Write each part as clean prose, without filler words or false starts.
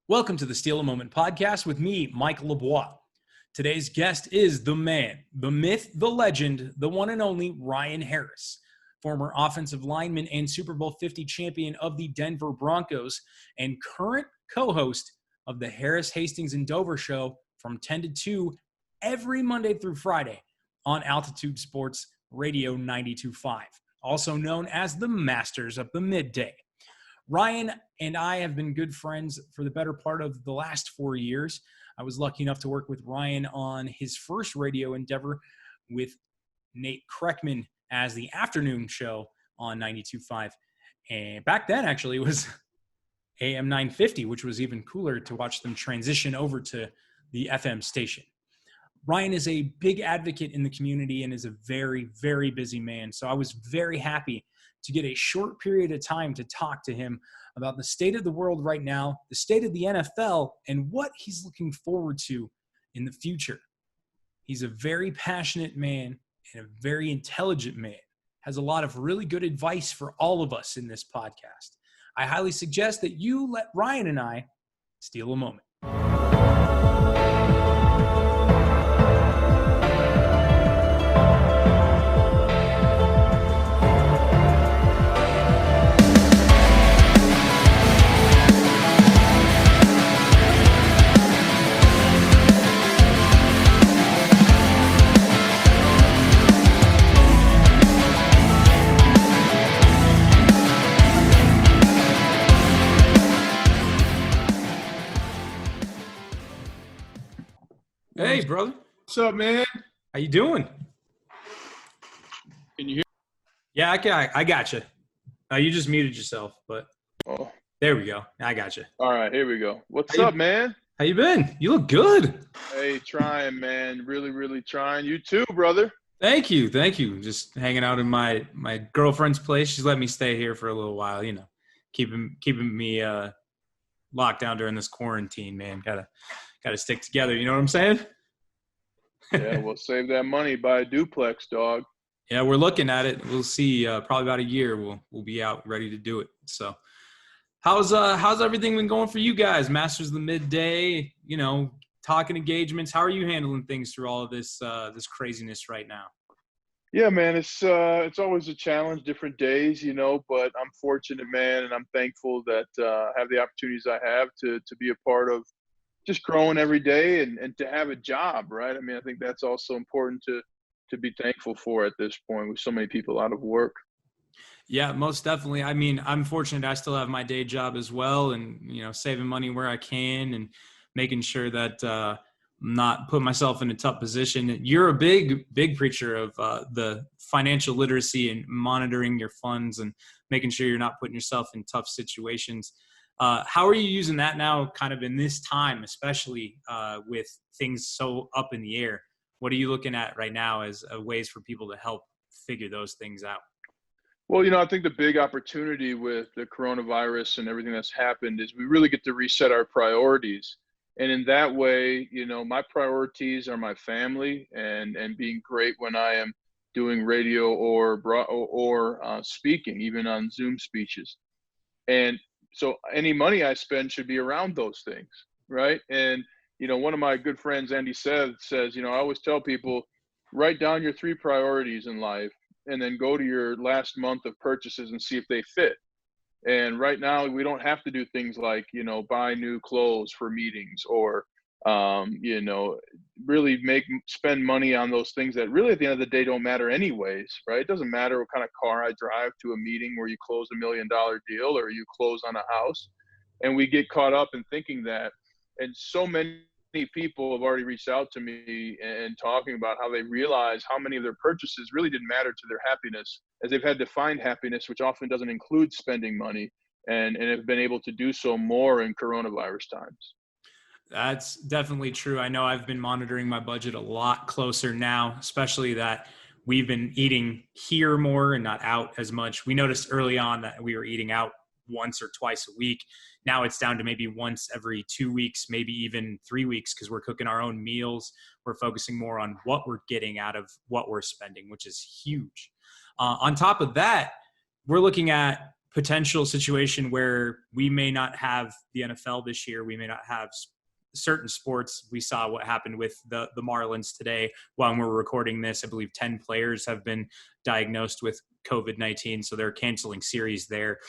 Welcome to the Steal a Moment podcast with me, Michael LeBois. Today's guest is the man, the myth, the legend, the one and only Ryan Harris, former offensive lineman and Super Bowl 50 champion of the Denver Broncos and current co-host of the Harris, Hastings, and Dover show from 10 to 2 every Monday through Friday on Altitude Sports Radio 92.5, also known as the Masters of the Midday. Ryan and I have been good friends for the better part of the last 4 years. I was lucky enough to work with Ryan on his first radio endeavor with Nate Kreckman as the afternoon show on 92.5. And back then, actually, it was AM 950, which was even cooler to watch them transition over to the FM station. Ryan is a big advocate in the community and is a very, very busy man. So I was very happy to get a short period of time to talk to him about the state of the world right now, the state of the NFL, and what he's looking forward to in the future. He's a very passionate man and a very intelligent man, has a lot of really good advice for all of us in this podcast. I highly suggest that you let Ryan and I steal a moment. Hey, brother. What's up, man? How you doing? Can you hear? Yeah, I got you. You just muted yourself, but Oh, there we go. I got you. all right. Here we go. What's up, man? How you been? You look good. Hey, trying, man. Really, really trying. You too, brother. Thank you. Just hanging out in my girlfriend's place. She's let me stay here for a little while. You know, keeping me locked down during this quarantine. Man, gotta stick together. You know what I'm saying? Yeah, we'll save that money, buy a duplex, dog. Yeah, we're looking at it. We'll see. Probably about a year, we'll be out ready to do it. So, how's everything been going for you guys? Masters of the Midday. You know, talking engagements. How are you handling things through all of this craziness right now? Yeah, man. It's always a challenge, different days, you know. But I'm fortunate, man, and I'm thankful that I have the opportunities I have to be a part of just growing every day and to have a job, right? I mean, I think that's also important to be thankful for at this point with so many people out of work. Yeah, most definitely. I mean, I'm fortunate I still have my day job as well and, you know, saving money where I can and making sure that I'm not putting myself in a tough position. You're a big preacher of the financial literacy and monitoring your funds and making sure you're not putting yourself in tough situations. How are you using that now kind of in this time, especially with things so up in the air? What are you looking at right now as ways for people to help figure those things out? Well, you know, I think the big opportunity with the coronavirus and everything that's happened is we really get to reset our priorities. And in that way, you know, my priorities are my family and being great when I am doing radio or speaking, even on Zoom speeches. And so any money I spend should be around those things, right? And, you know, one of my good friends, Andy says, you know, I always tell people, write down your 3 priorities in life and then go to your last month of purchases and see if they fit. And right now we don't have to do things like, you know, buy new clothes for meetings or, you know, really spend money on those things that really at the end of the day don't matter anyways, right? It doesn't matter what kind of car I drive to a meeting where you close $1 million deal or you close on a house. And we get caught up in thinking that. And so many people have already reached out to me and talking about how they realize how many of their purchases really didn't matter to their happiness, as they've had to find happiness, which often doesn't include spending money, and have been able to do so more in coronavirus times. That's definitely true. I know I've been monitoring my budget a lot closer now, especially that we've been eating here more and not out as much. We noticed early on that we were eating out once or twice a week. Now it's down to maybe once every 2 weeks, maybe even 3 weeks, because we're cooking our own meals. We're focusing more on what we're getting out of what we're spending, which is huge. On top of that, we're looking at potential situation where we may not have the NFL this year. We may not have certain sports. We saw what happened with the Marlins today while we're recording this. I believe 10 players have been diagnosed with COVID-19, so they're canceling series there.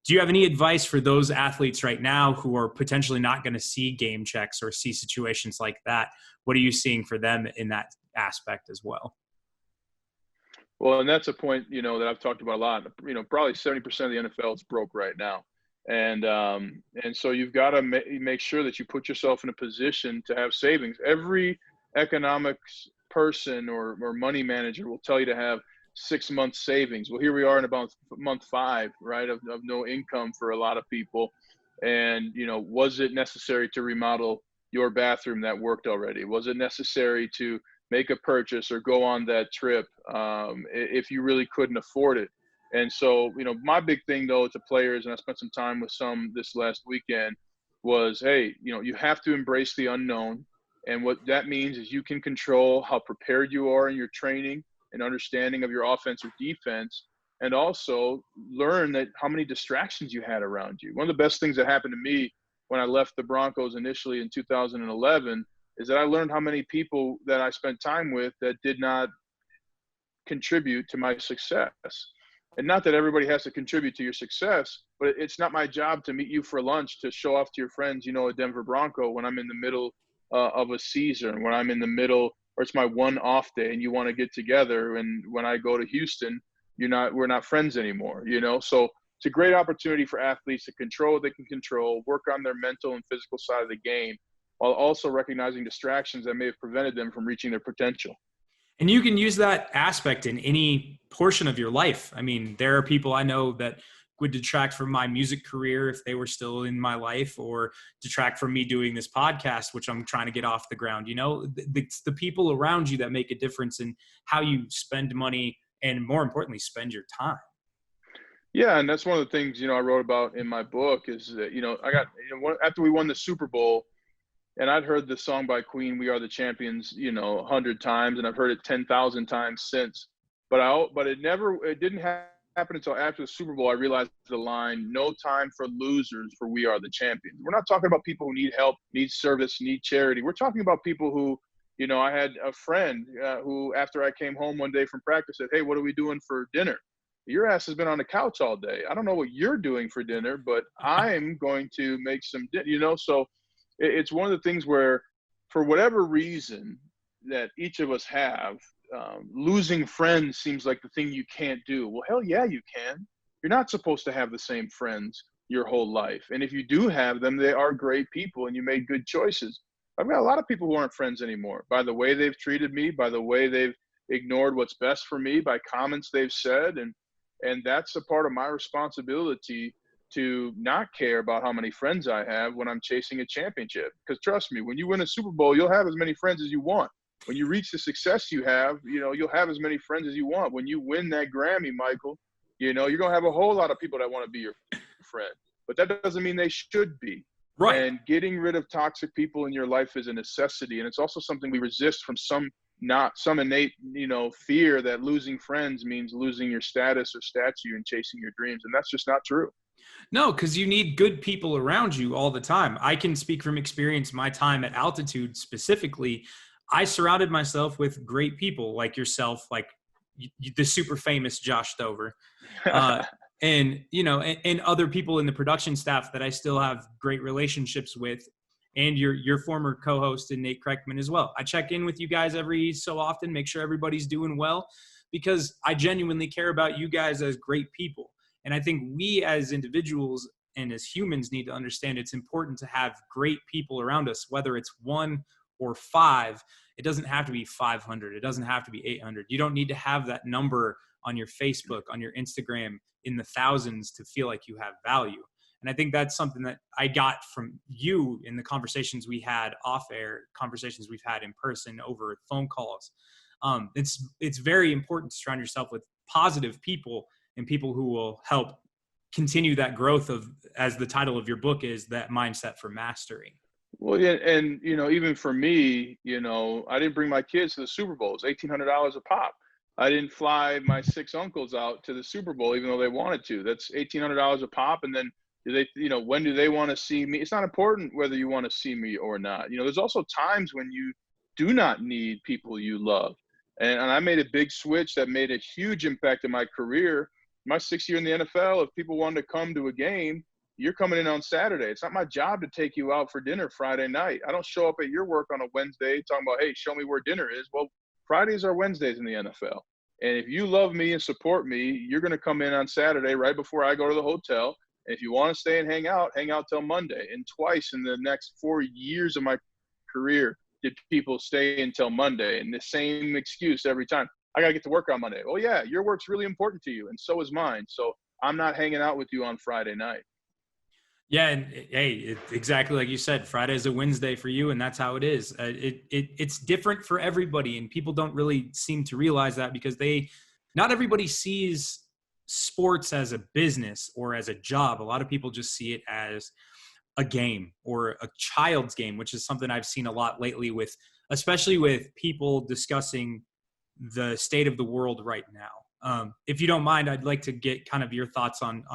Do you have any advice for those athletes right now who are potentially not going to see game checks or see situations like that? What are you seeing for them in that aspect as well? Well, and that's a point, that I've talked about a lot. Probably 70% of the NFL is broke right now. And so you've got to make sure that you put yourself in a position to have savings. Every economics person or money manager will tell you to have 6 months savings. Well, here we are in about month 5, right, of no income for a lot of people. And, was it necessary to remodel your bathroom that worked already? Was it necessary to make a purchase or go on that trip if you really couldn't afford it? And so, my big thing though to players, and I spent some time with some this last weekend, was, hey, you have to embrace the unknown. And what that means is you can control how prepared you are in your training and understanding of your offense or defense, and also learn that how many distractions you had around you. One of the best things that happened to me when I left the Broncos initially in 2011 is that I learned how many people that I spent time with that did not contribute to my success. And not that everybody has to contribute to your success, but it's not my job to meet you for lunch to show off to your friends, a Denver Bronco when I'm in the middle of a season, when I'm in the middle, or it's my one off day and you want to get together. And when I go to Houston, we're not friends anymore, So it's a great opportunity for athletes to control what they can control, work on their mental and physical side of the game, while also recognizing distractions that may have prevented them from reaching their potential. And you can use that aspect in any portion of your life. I mean, there are people I know that would detract from my music career if they were still in my life, or detract from me doing this podcast, which I'm trying to get off the ground. It's the people around you that make a difference in how you spend money and, more importantly, spend your time. Yeah, and that's one of the things, I wrote about in my book is that, I got, after we won the Super Bowl, and I'd heard the song by Queen, "We Are the Champions," 100 times, and I've heard it 10,000 times since. But it didn't happen until after the Super Bowl. I realized the line, "No time for losers, for we are the champions." We're not talking about people who need help, need service, need charity. We're talking about people who, I had a friend who, after I came home one day from practice, said, "Hey, what are we doing for dinner?" Your ass has been on the couch all day. I don't know what you're doing for dinner, but I'm going to make some dinner, so it's one of the things where, for whatever reason that each of us have, losing friends seems like the thing you can't do. Well, hell yeah, you can. You're not supposed to have the same friends your whole life. And if you do have them, they are great people and you made good choices. I've got a lot of people who aren't friends anymore by the way they've treated me, by the way they've ignored what's best for me, by comments they've said. And that's a part of my responsibility to not care about how many friends I have when I'm chasing a championship. Because trust me, when you win a Super Bowl, you'll have as many friends as you want. When you reach the success you have, you'll have as many friends as you want. When you win that Grammy, Michael, you're going to have a whole lot of people that want to be your friend. But that doesn't mean they should be. Right. And getting rid of toxic people in your life is a necessity. And it's also something we resist from some innate, fear that losing friends means losing your status or statue and chasing your dreams. And that's just not true. No, because you need good people around you all the time. I can speak from experience, my time at Altitude specifically. I surrounded myself with great people like yourself, like the super famous Josh Stover, and other people in the production staff that I still have great relationships with, and your former co-host and Nate Kreckman as well. I check in with you guys every so often, make sure everybody's doing well, because I genuinely care about you guys as great people. And I think we as individuals and as humans need to understand it's important to have great people around us, whether it's 1 or 5. It doesn't have to be 500. It doesn't have to be 800. You don't need to have that number on your Facebook, on your Instagram in the thousands to feel like you have value. And I think that's something that I got from you in the conversations we had off air, conversations we've had in person, over phone calls. It's very important to surround yourself with positive people and people who will help continue that growth of, as the title of your book is, that mindset for mastery. Well, yeah, and even for me, I didn't bring my kids to the Super Bowl. It's $1,800 a pop. I didn't fly my 6 uncles out to the Super Bowl, even though they wanted to. That's $1,800 a pop. And then do they, when do they want to see me? It's not important whether you want to see me or not. There's also times when you do not need people you love. And I made a big switch that made a huge impact in my career. My 6th year in the NFL, if people wanted to come to a game, you're coming in on Saturday. It's not my job to take you out for dinner Friday night. I don't show up at your work on a Wednesday talking about, hey, show me where dinner is. Well, Fridays are Wednesdays in the NFL. And if you love me and support me, you're going to come in on Saturday right before I go to the hotel. And if you want to stay and hang out till Monday. And twice in the next 4 years of my career did people stay until Monday. And the same excuse every time. I got to get to work on Monday. Oh, yeah, your work's really important to you. And so is mine. So I'm not hanging out with you on Friday night. Yeah, and hey, exactly like you said, Friday is a Wednesday for you, and that's how it is. It's different for everybody, and people don't really seem to realize that because not everybody sees sports as a business or as a job. A lot of people just see it as a game or a child's game, which is something I've seen a lot lately especially with people discussing the state of the world right now. If you don't mind, I'd like to get kind of your thoughts on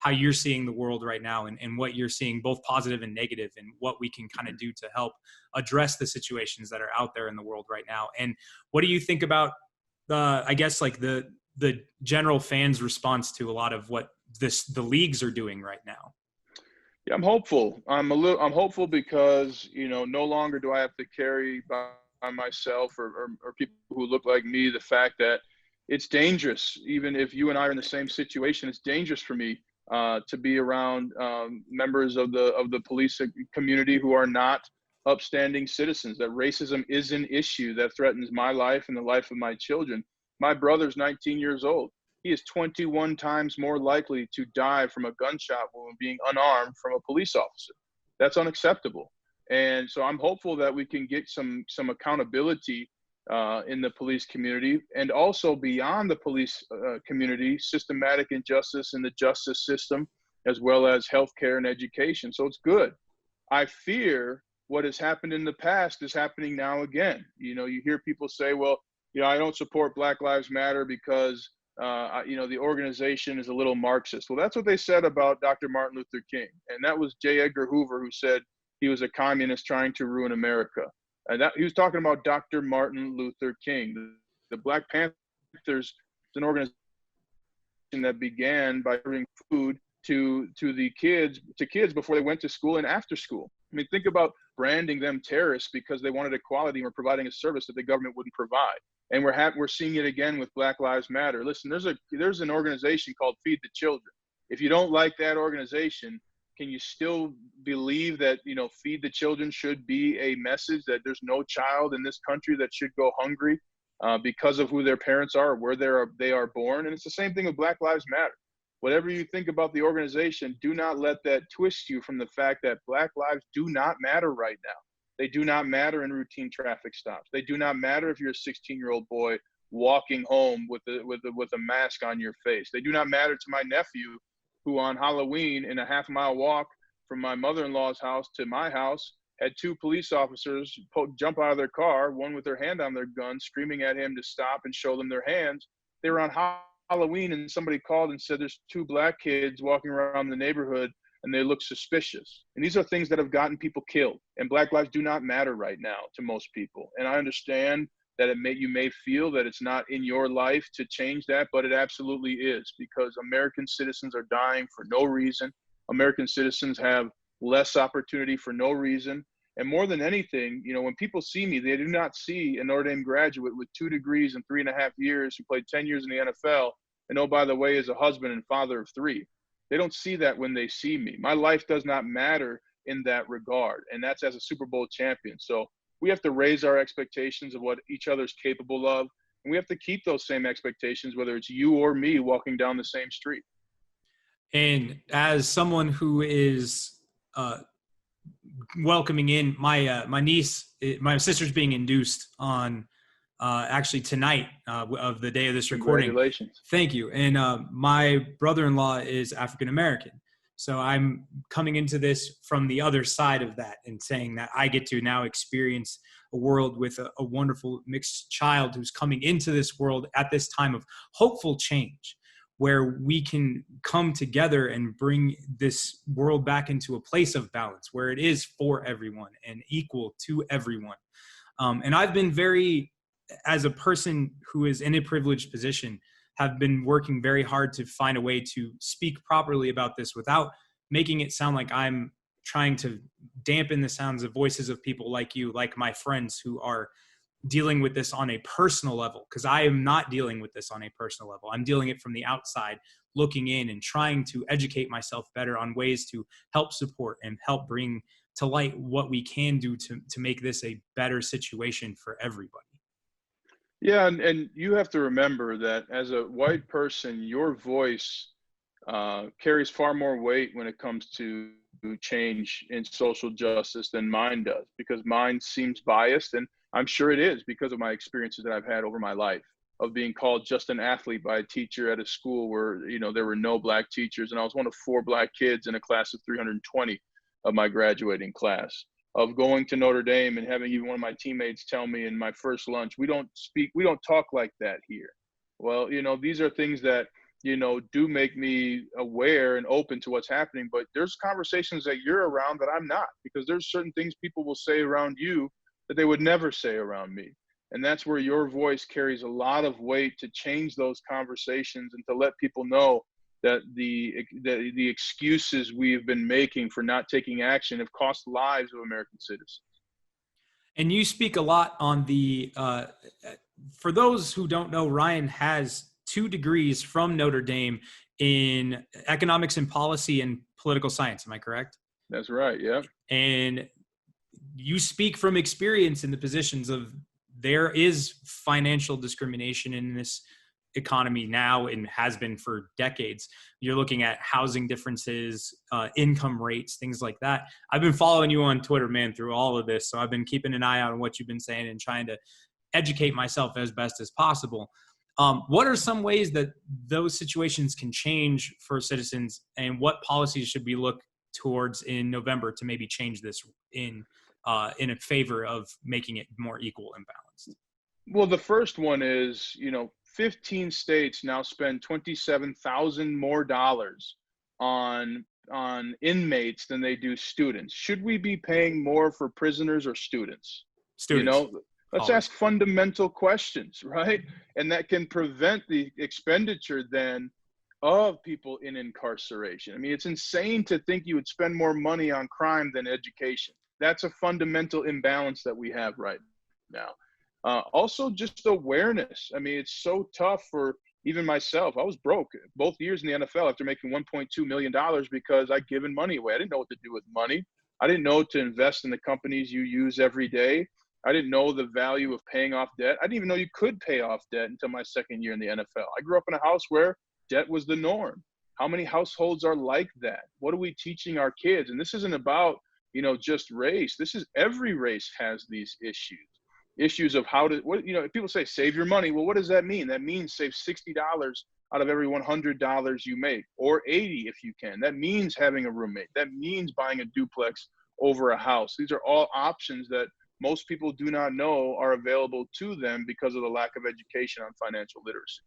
how you're seeing the world right now and what you're seeing, both positive and negative, and what we can kind of do to help address the situations that are out there in the world right now. And what do you think about I guess like the general fans' response to a lot of what the leagues are doing right now? Yeah, I'm hopeful. I'm hopeful because, no longer do I have to carry by myself or people who look like me the fact that it's dangerous. Even if you and I are in the same situation, it's dangerous for me to be around members of the police community who are not upstanding citizens. That racism is an issue that threatens my life and the life of my children. My brother's 19 years old. He is 21 times more likely to die from a gunshot wound being unarmed from a police officer. That's unacceptable. And so I'm hopeful that we can get some accountability in the police community, and also beyond the police community, systematic injustice in the justice system, as well as healthcare and education. So it's good. I fear what has happened in the past is happening now again. You hear people say, well, I don't support Black Lives Matter because, the organization is a little Marxist. Well, that's what they said about Dr. Martin Luther King. And that was J. Edgar Hoover who said he was a communist trying to ruin America. And he was talking about Dr. Martin Luther King. The Black Panthers is an organization that began by serving food to kids before they went to school and after school. I mean, think about branding them terrorists because they wanted equality and were providing a service that the government wouldn't provide. And we're seeing it again with Black Lives Matter. Listen, there's an organization called Feed the Children. If you don't like that organization, can you still believe that, Feed the Children should be a message that there's no child in this country that should go hungry because of who their parents are, where they are born? And it's the same thing with Black Lives Matter. Whatever you think about the organization, do not let that twist you from the fact that Black lives do not matter right now. They do not matter in routine traffic stops. They do not matter if you're a 16-year-old boy walking home with a mask on your face. They do not matter to my nephew, who on Halloween, in a half-mile walk from my mother-in-law's house to my house, had 2 police officers jump out of their car, one with their hand on their gun, screaming at him to stop and show them their hands. They were on Halloween, and somebody called and said there's 2 black kids walking around the neighborhood and they look suspicious. And these are things that have gotten people killed. And Black lives do not matter right now to most people. And I understand that you may feel that it's not in your life to change that, but it absolutely is, because American citizens are dying for no reason. American citizens have less opportunity for no reason. And more than anything, when people see me, they do not see a Notre Dame graduate with 2 degrees and 3.5 years who played 10 years in the NFL and, oh, by the way, is a husband and father of 3. They don't see that when they see me. My life does not matter in that regard, and that's as a Super Bowl champion. So we have to raise our expectations of what each other's capable of, and we have to keep those same expectations, whether it's you or me walking down the same street. And as someone who is welcoming in my niece, my sister's being induced on actually tonight of the day of this recording. Congratulations. Thank you. And my brother-in-law is African-American. So I'm coming into this from the other side of that and saying that I get to now experience a world with a wonderful mixed child who's coming into this world at this time of hopeful change, where we can come together and bring this world back into a place of balance where it is for everyone and equal to everyone. And I've been very, as a person who is in a privileged position, have been working very hard to find a way to speak properly about this without making it sound like I'm trying to dampen the sounds of voices of people like you, like my friends who are dealing with this on a personal level, because I am not dealing with this on a personal level. I'm dealing it from the outside, looking in and trying to educate myself better on ways to help support and help bring to light what we can do to make this a better situation for everybody. Yeah, and you have to remember that as a white person, your voice carries far more weight when it comes to change in social justice than mine does, because mine seems biased, and I'm sure it is because of my experiences that I've had over my life of being called just an athlete by a teacher at a school where there were no Black teachers, and I was one of 4 Black kids in a class of 320 of my graduating class. Of going to Notre Dame and having even one of my teammates tell me in my first lunch, we don't talk like that here. Well, these are things that, do make me aware and open to what's happening. But there's conversations that you're around that I'm not, because there's certain things people will say around you that they would never say around me. And that's where your voice carries a lot of weight to change those conversations and to let people know that the excuses we've been making for not taking action have cost lives of American citizens. And you speak a lot on the, for those who don't know, Ryan has 2 degrees from Notre Dame in economics and policy and political science. Am I correct? That's right. Yeah. And you speak from experience in the positions of there is financial discrimination in this economy now and has been for decades. You're looking at housing differences, income rates, things like that. I've been following you on Twitter, man, through all of this. So I've been keeping an eye out on what you've been saying and trying to educate myself as best as possible. What are some ways that those situations can change for citizens, and what policies should we look towards in November to maybe change this in a favor of making it more equal and balanced? Well, the first one is, 15 states now spend $27,000 more on inmates than they do students. Should we be paying more for prisoners or students? Students. Let's ask fundamental questions, right? And that can prevent the expenditure then of people in incarceration. I mean, it's insane to think you would spend more money on crime than education. That's a fundamental imbalance that we have right now. Also, just awareness. I mean, it's so tough for even myself. I was broke both years in the NFL after making $1.2 million because I'd given money away. I didn't know what to do with money. I didn't know to invest in the companies you use every day. I didn't know the value of paying off debt. I didn't even know you could pay off debt until my second year in the NFL. I grew up in a house where debt was the norm. How many households are like that? What are we teaching our kids? And this isn't about, just race. This is every race has these issues of how to, people say, save your money. Well, what does that mean? That means save $60 out of every $100 you make, or 80 if you can. That means having a roommate. That means buying a duplex over a house. These are all options that most people do not know are available to them because of the lack of education on financial literacy.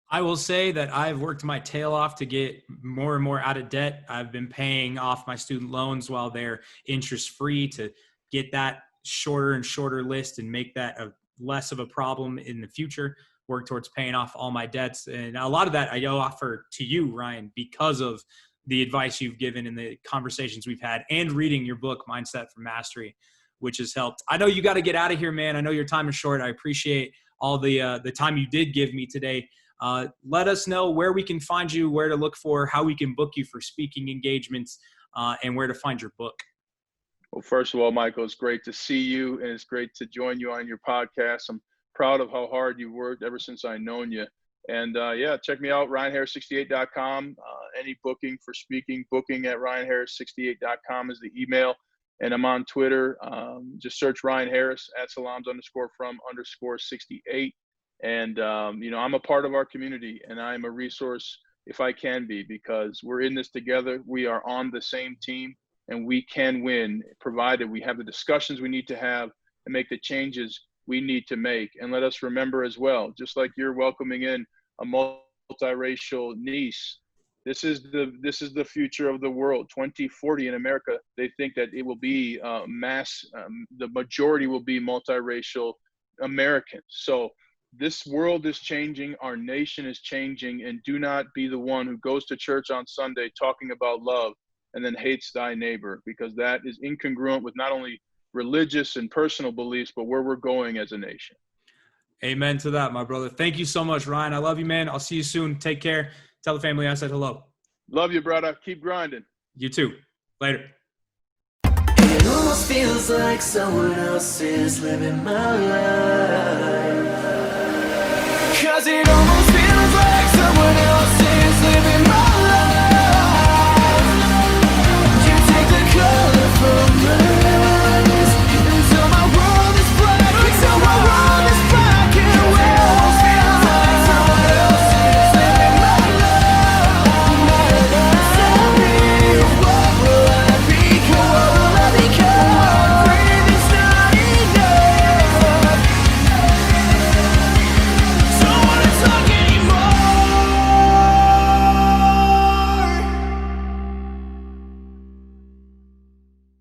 I will say that I've worked my tail off to get more and more out of debt. I've been paying off my student loans while they're interest free to get that shorter and shorter list and make that a less of a problem in the future. Work towards paying off all my debts. And a lot of that I offer to you, Ryan, because of the advice you've given and the conversations we've had and reading your book, Mindset for Mastery, which has helped. I know you got to get out of here, man. I know your time is short. I appreciate all the time you did give me today. Let us know where we can find you, where to look for, how we can book you for speaking engagements, and where to find your book. Well, first of all, Michael, it's great to see you, and it's great to join you on your podcast. I'm proud of how hard you've worked ever since I've known you. And check me out, ryanharris68.com. Any booking for speaking, booking at ryanharris68.com is the email. And I'm on Twitter. Just search Ryan Harris at salams_from_68. And, I'm a part of our community, and I'm a resource if I can be, because we're in this together. We are on the same team, and we can win, provided we have the discussions we need to have and make the changes we need to make. And let us remember as well, just like you're welcoming in a multiracial niece, this is the future of the world. 2040 in America, they think that it will be the majority will be multiracial Americans. So this world is changing, our nation is changing, and do not be the one who goes to church on Sunday talking about love and then hates thy neighbor, because that is incongruent with not only religious and personal beliefs, but where we're going as a nation. Amen to that, my brother. Thank you so much, Ryan. I love you, man. I'll see you soon. Take care. Tell the family I said hello. Love you, brother. Keep grinding. You too. Later. It almost feels like someone else is living my life. 'Cause it almost feels